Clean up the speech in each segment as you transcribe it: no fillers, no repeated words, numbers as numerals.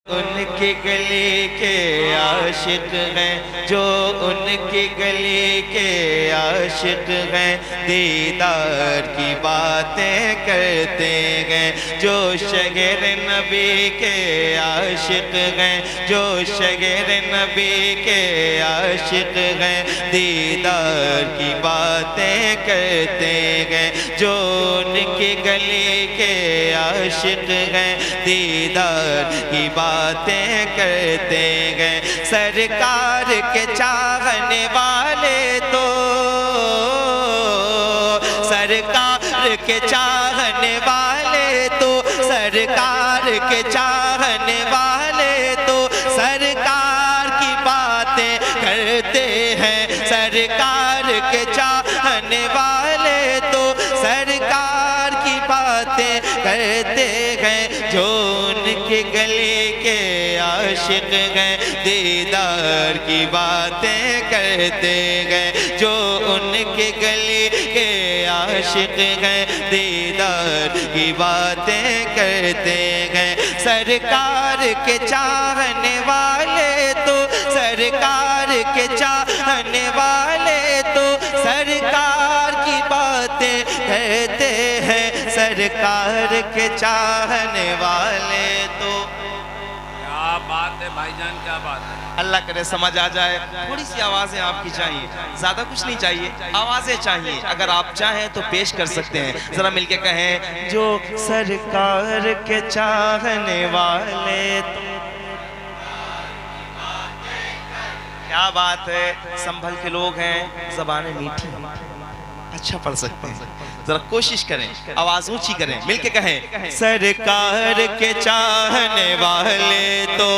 ان کی گلی کے عاشق ہیں، جو ان کی گلی کے عاشق ہیں، دیدار کی باتیں کرتے ہیں۔ جو شہر نبی کے عاشق ہیں، جو شہر نبی کے عاشق ہیں، دیدار کی باتیں کرتے ہیں۔ جو ان کی گلی کے عاشق ہیں، دیدار کی باتیں کرتے ہیں۔ سرکار کے چاہنے والے تو، سرکار کے چاہنے والے تو، سرکار کے چاہنے والے تو سرکار کی باتیں کرتے ہیں۔ سرکار کے چاہنے والے تو سرکار کی باتیں کرتے ہیں۔ جو ان کی گلی کے عاشق ہیں، دیدار کی باتیں کرتے ہیں۔ جو ان کی گلی کے عاشق ہیں، دیدار کی باتیں کرتے ہیں۔ سرکار کے چاہنے والے تو، سرکار کے چاہنے والے تو سرکار کی باتیں کہتے ہیں۔ سرکار کے چاہنے والے تو، کیا بات ہے بھائی جان، کیا بات ہے۔ اللہ کرے سمجھ آ جائے۔ تھوڑی سی آوازیں آپ کی چاہیے، زیادہ کچھ نہیں چاہیے، آوازیں چاہیے۔ اگر آپ چاہیں تو پیش کر سکتے ہیں، ذرا مل کے کہیں، جو سرکار کے چاہنے والے تو۔ کیا بات ہے، سنبھل کے لوگ ہیں، زبانیں میٹھی ہیں، اچھا پڑھ سکتے ہیں، ذرا کوشش کریں، آواز اونچی کریں، مل کے کہیں، سرکار کے چاہنے والے تو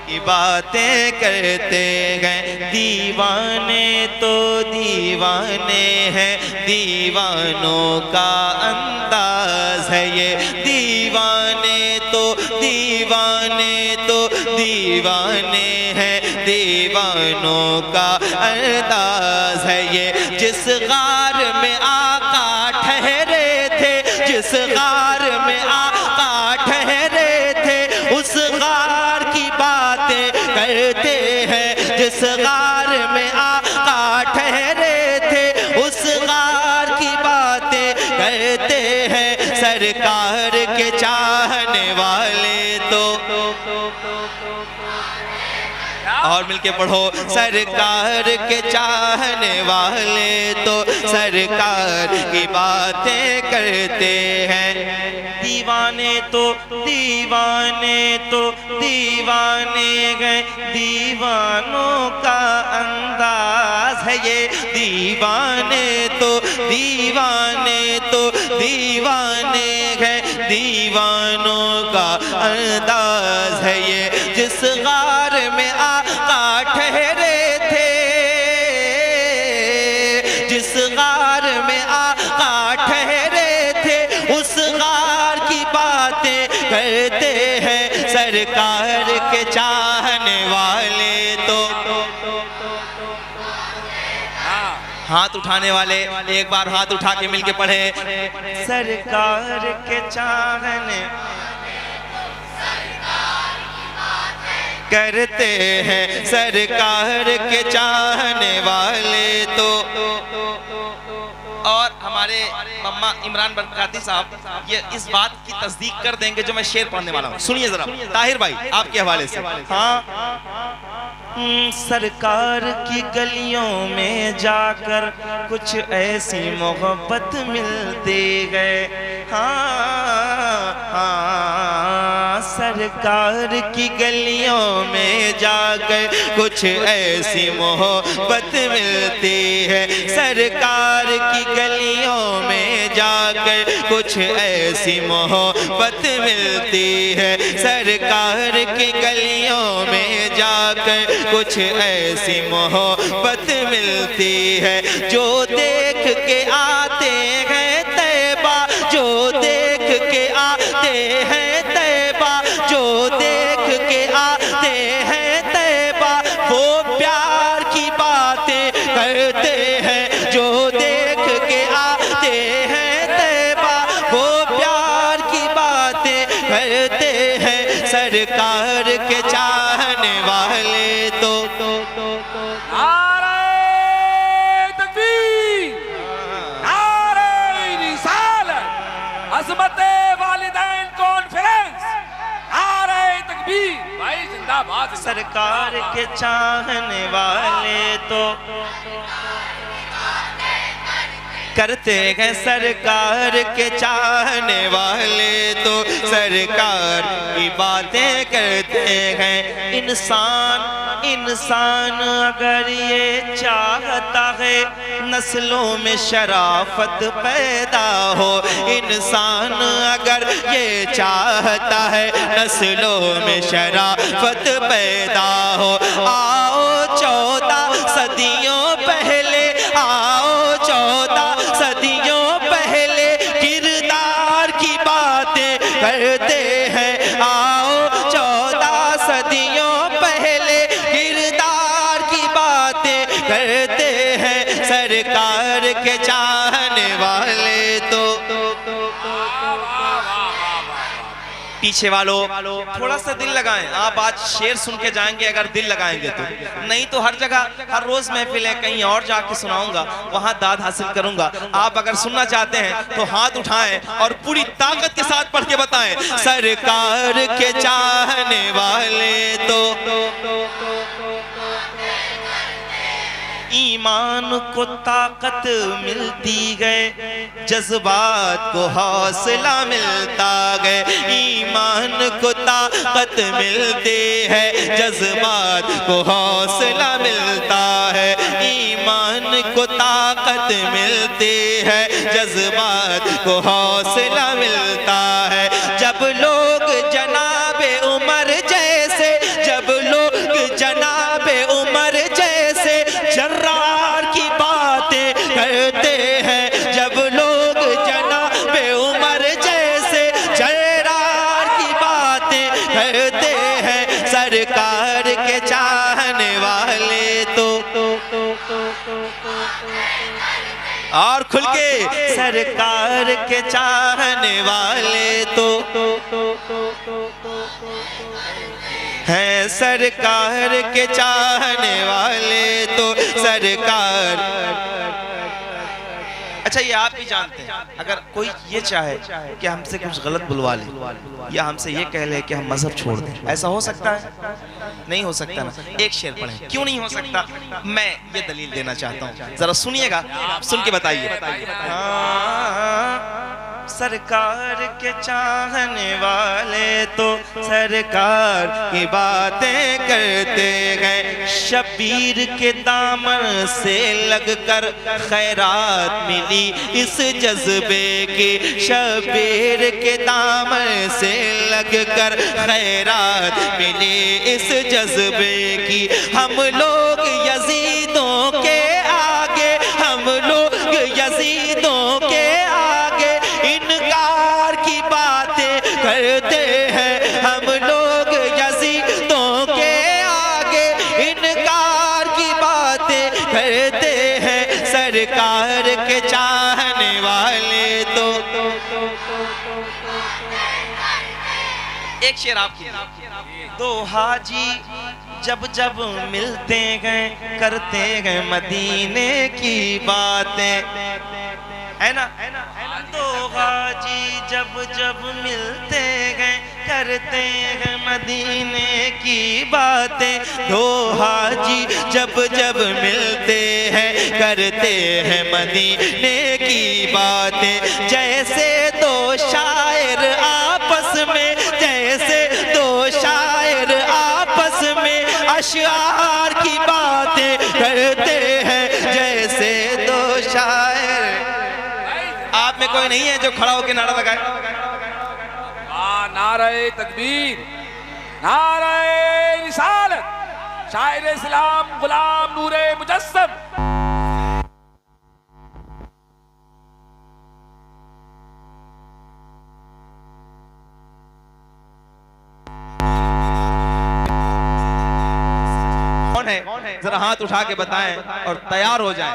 کی باتیں کرتے ہیں۔ دیوانے تو دیوانے ہیں، دیوانوں کا انداز ہے یہ۔ دیوانے تو دیوانے تو دیوانے ہیں، دیوانوں کا انداز ہے یہ۔ جس غار میں آقا ٹھہرے تھے، جس غار میں آقا ٹھہرے تھے، اس غار کی باتیں کرتے ہیں۔ جس غار میں آقا ٹھہرے تھے، اس غار کی باتیں کرتے ہیں۔ سرکار کے چاہنے والے تو، اور مل کے پڑھو، سرکار کے چاہنے والے تو سرکار کی باتیں کرتے ہیں۔ دیوانے تو دیوانے تو دیوانے ہیں، دیوانوں کا انداز ہے یہ۔ دیوانے تو دیوانے تو دیوانے ہیں، دیوانوں کا انداز ہے یہ۔ جس غار میں آقا ٹھہرے تھے، جس غار میں آقا ٹھہرے تھے، اس غار کی باتیں کرتے ہیں۔ سرکار کے چاہنے والے تو، ہاتھ اٹھانے والے ایک بار ہاتھ اٹھا کے مل کے پڑھیں، سرکار کے چاہنے کرتے ہیں۔ سرکار کے چاہنے والے تو، اور ہمارے مما عمران برکاتی صاحب یہ اس بات کی تصدیق کر دیں گے جو میں شعر پڑھنے والا ہوں، سنیے ذرا طاہر بھائی آپ کے حوالے سے۔ ہاں، سرکار کی گلیوں میں جا کر کچھ ایسی محبت ملتی ہے۔ ہاں ہاں، سرکار کی گلیوں میں جا کر کچھ ایسی محبت ملتی ہے۔ سرکار کی گلیوں میں جا کر کچھ ایسی محبت ملتی ہے۔ سرکار کی گلیوں میں جا کر کچھ ایسی محبت ملتی ہے۔ جو دیکھ کے آتے ہیں طیبہ، جو دیکھ کے آتے ہیں طیبہ، جو دیکھ کے آتے ہیں طیبہ، وہ پیار کی باتیں کرتے ہیں۔ جو دیکھ کے آتے ہیں طیبہ، وہ پیار کی باتیں کرتے ہیں۔ سرکار کے چاہنے والے تو نعرہ تکبیر، نعرہ رسالت، عظمت والدین کانفرنس، نعرہ تکبیر، بھائی زندہ باد۔ سرکار کے چاہنے والے تو کرتے ہیں سرکار کے چاہنے والے تو سرکار کی باتیں کرتے ہیں۔ انسان اگر یہ چاہتا ہے نسلوں میں شرافت پیدا ہو، انسان اگر یہ چاہتا ہے نسلوں میں شرافت پیدا ہو، آؤ 14 صدیوں پہلے، آؤ 14 صدیوں پہلے کردار کی باتیں کرتے ہیں، آؤ 14 صدیوں پہلے کردار کی باتیں کرتے ہیں۔ سرکار کے چاہنے والے تو پیچھے والوں تھوڑا سا دل لگائیں، آپ آج شعر سن کے جائیں گے اگر دل لگائیں گے تو، نہیں تو ہر جگہ ہر روز محفل ہے، کہیں اور جا کے سناؤں گا، وہاں داد حاصل کروں گا۔ آپ اگر سننا چاہتے ہیں تو ہاتھ اٹھائیں اور پوری طاقت کے ساتھ پڑھ کے بتائیں، سرکار کے چاہنے والے تو ایمان کو طاقت ملتی گئے، جذبات کو حوصلہ ملتا گئے، ایمان کو طاقت ملتی ہے، جذبات کو حوصلہ ملتا ہے، ایمان کو طاقت ملتی ہے، جذبات کو حوصلہ ملتا ہے۔ جب لوگ جناب عمر جیسے، جب لوگ جناب عمر جیسے جرار کی باتیں کرتے ہیں، جب لوگ جناب عمر جیسے جرار کی باتیں کرتے ہیں، سرکار کے چاہنے والے تو اور کھل کے سرکار کے چاہنے والے تو ہیں، سرکار کے چاہنے والے تو سرکار۔ اچھا یہ آپ بھی جانتے ہیں، اگر کوئی یہ چاہے کہ ہم سے کچھ غلط بلوا لے یا ہم سے یہ کہہ لے کہ ہم مذہب چھوڑ دیں، ایسا ہو سکتا ہے؟ نہیں ہو سکتا نا۔ ایک شعر پڑھیں، کیوں نہیں ہو سکتا؟ میں یہ دلیل دینا چاہتا ہوں، ذرا سنیے گا، سن کے بتائیے۔ سرکار کے چاہنے والے تو سرکار کی باتیں کرتے ہیں، شبیر کے دامن سے لگ کر خیرات ملی اس جذبے کی، شبیر کے دامن سے لگ کر خیرات ملی اس جذبے کی۔ ہم لوگ یزیدوں کے آگے، ہم لوگ یزیدوں کے آگے انکار کی باتیں کرتے ہیں، ہم لوگ یزیدوں کے آگے انکار کی باتیں کرتے ہیں، سرکار کے چاہنے والے تو ایک شعر آپ کی۔ دو حاجی جب جب ملتے گئے کرتے گئے مدینے کی باتیں، ہے نا؟ دو حاجی جب جب ملتے گئے کرتے ہیں مدینے کی باتیں، دو حاجی جب جب ملتے ہیں کرتے ہیں مدینے کی باتیں، جیسے دو شاعر آپس میں، جیسے دو شاعر آپس میں اشعار کی باتیں کرتے ہیں، جیسے دو شاعر۔ آپ میں کوئی نہیں ہے جو کھڑا ہو کے نعرہ لگائے؟ نعرہ تکبیر، نعرہ رسالت، شاعر اسلام غلام نور مجسم۔ کون ہے؟ ذرا ہاتھ اٹھا کے بتائیں اور تیار ہو جائیں۔